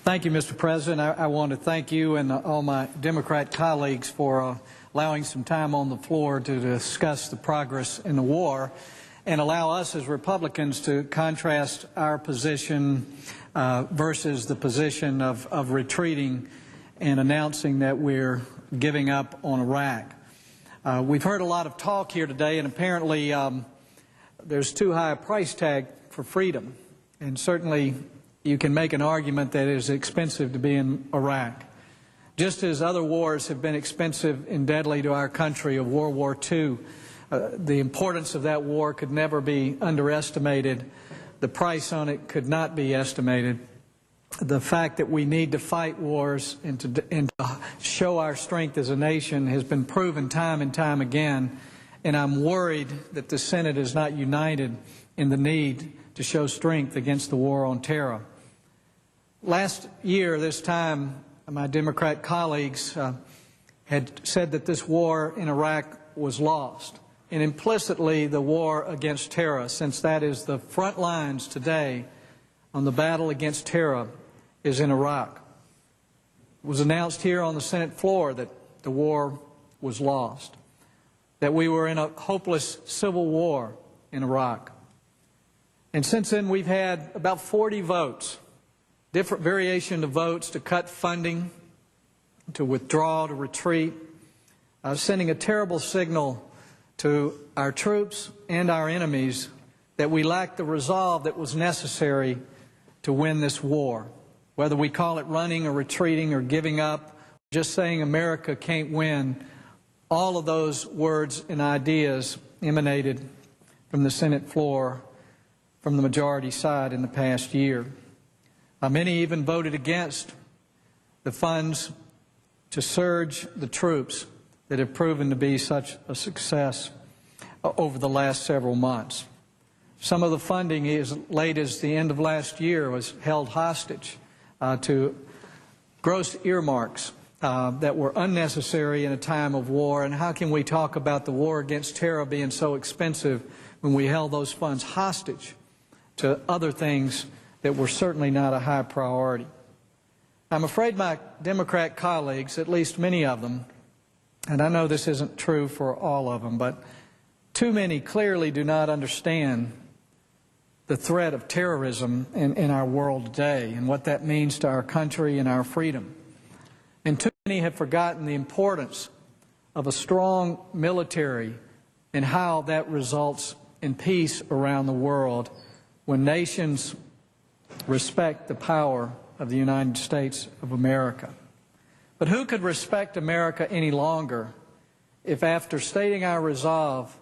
Thank you, Mr. President. I want to thank you and all my Democrat colleagues for allowing some time on the floor to discuss the progress in the war and allow us as Republicans to contrast our position versus the position of retreating and announcing that we're giving up on Iraq. We've heard a lot of talk here today, and apparently there's too high a price tag for freedom. And certainly you can make an argument that it is expensive to be in Iraq. Just as other wars have been expensive and deadly to our country, of World War II, the importance of that war could never be underestimated. The price on it could not be estimated. The fact that we need to fight wars and to show our strength as a nation has been proven time and time again, and I'm worried that the Senate is not united in the need to show strength against the war on terror. Last year, this time, my Democrat colleagues had said that this war in Iraq was lost, and implicitly the war against terror, since that is the front lines today on the battle against terror, is in Iraq. It was announced here on the Senate floor that the war was lost, that we were in a hopeless civil war in Iraq. And since then, we've had about 40 votes, different variation of votes to cut funding, to withdraw, to retreat, sending a terrible signal to our troops and our enemies that we lack the resolve that was necessary to win this war. Whether we call it running or retreating or giving up, just saying America can't win, all of those words and ideas emanated from the Senate floor from the majority side in the past year. Many even voted against the funds to surge the troops that have proven to be such a success over the last several months. Some of the funding, as late as the end of last year, was held hostage to gross earmarks that were unnecessary in a time of war. And how can we talk about the war against terror being so expensive when we held those funds hostage to other things that were certainly not a high priority? I'm afraid my Democrat colleagues, at least many of them, and I know this isn't true for all of them, but too many clearly do not understand the threat of terrorism in our world today and what that means to our country and our freedom. And too many have forgotten the importance of a strong military and how that results in peace around the world when nations respect the power of the United States of America. But who could respect America any longer if, after stating our resolve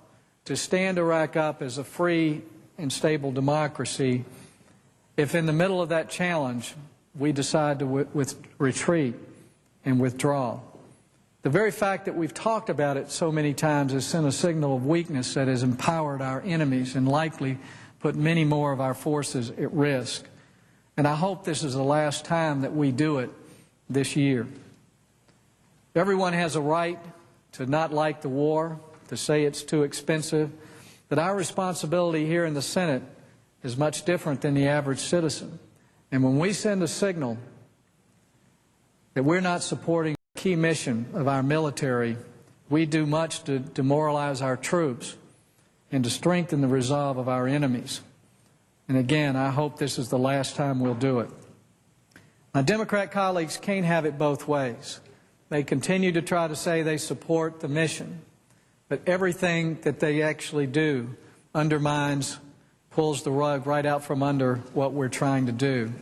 to stand Iraq up as a free and stable democracy, if in the middle of that challenge we decide to retreat and withdraw? The very fact that we've talked about it so many times has sent a signal of weakness that has empowered our enemies and likely put many more of our forces at risk. And I hope this is the last time that we do it this year. Everyone has a right to not like the war, to say it's too expensive, but our responsibility here in the Senate is much different than the average citizen. And when we send a signal that we're not supporting the key mission of our military, we do much to demoralize our troops and to strengthen the resolve of our enemies. And again, I hope this is the last time we'll do it. My Democrat colleagues can't have it both ways. They continue to try to say they support the mission, but everything that they actually do undermines, pulls the rug right out from under what we're trying to do.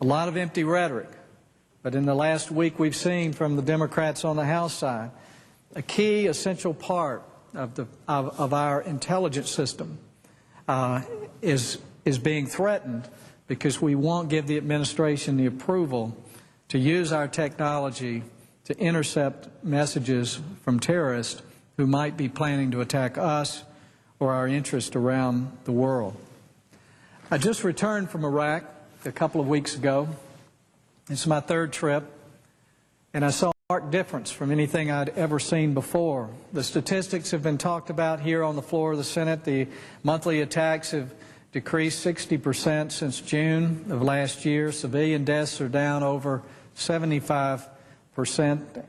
A lot of empty rhetoric, but in the last week we've seen from the Democrats on the House side a key essential part of our intelligence system is being threatened because we won't give the administration the approval to use our technology to intercept messages from terrorists who might be planning to attack us or our interests around the world. I just returned from Iraq a couple of weeks ago. It's my third trip, and I saw a marked difference from anything I'd ever seen before. The statistics have been talked about here on the floor of the Senate. The monthly attacks have decreased 60% since June of last year. Civilian deaths are down over 75%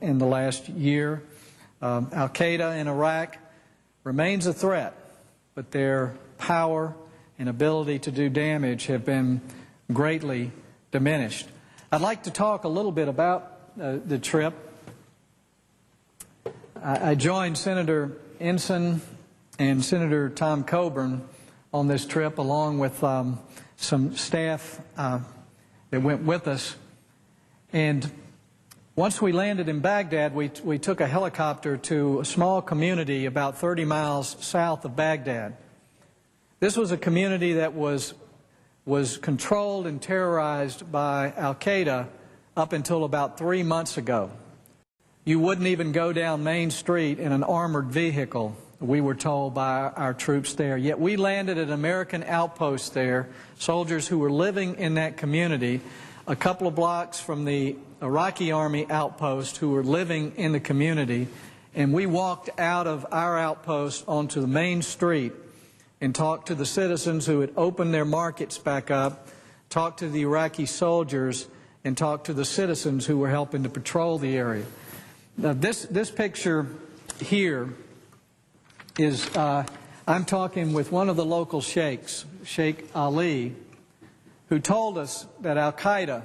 in the last year. Al-Qaeda in Iraq remains a threat, but their power and ability to do damage have been greatly diminished. I'd like to talk a little bit about the trip. I joined Senator Ensign and Senator Tom Coburn on this trip, along with some staff that went with us. And once we landed in Baghdad, we took a helicopter to a small community about 30 miles south of Baghdad. This was a community that was controlled and terrorized by Al-Qaeda up until about 3 months ago. You wouldn't even go down Main Street in an armored vehicle, we were told by our troops there. Yet we landed at an American outpost there, soldiers who were living in that community, a couple of blocks from the Iraqi Army outpost who were living in the community, and we walked out of our outpost onto the main street and talked to the citizens who had opened their markets back up, talked to the Iraqi soldiers, and talked to the citizens who were helping to patrol the area. Now, this picture here is, I'm talking with one of the local sheikhs, Sheikh Ali, who told us that Al-Qaeda,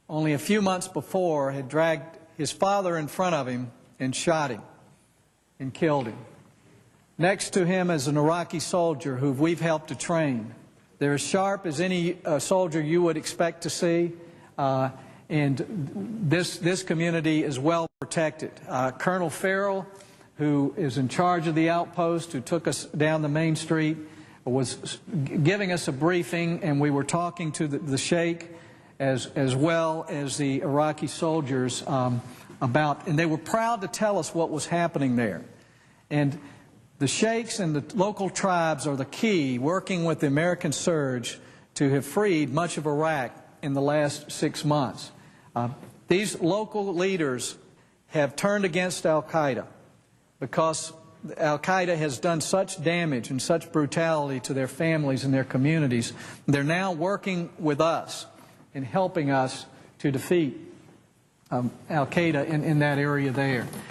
only a few months before, had dragged his father in front of him and shot him and killed him. Next to him is an Iraqi soldier who we've helped to train. They're as sharp as any soldier you would expect to see, and this community is well protected. Colonel Farrell, who is in charge of the outpost, who took us down the main street, was giving us a briefing, and we were talking to the sheikh as well as the Iraqi soldiers about, and they were proud to tell us what was happening there. And the sheikhs and the local tribes are the key, working with the American surge, to have freed much of Iraq in the last 6 months. These local leaders have turned against Al-Qaeda because Al-Qaeda has done such damage and such brutality to their families and their communities. They're now working with us and helping us to defeat Al-Qaeda in that area there.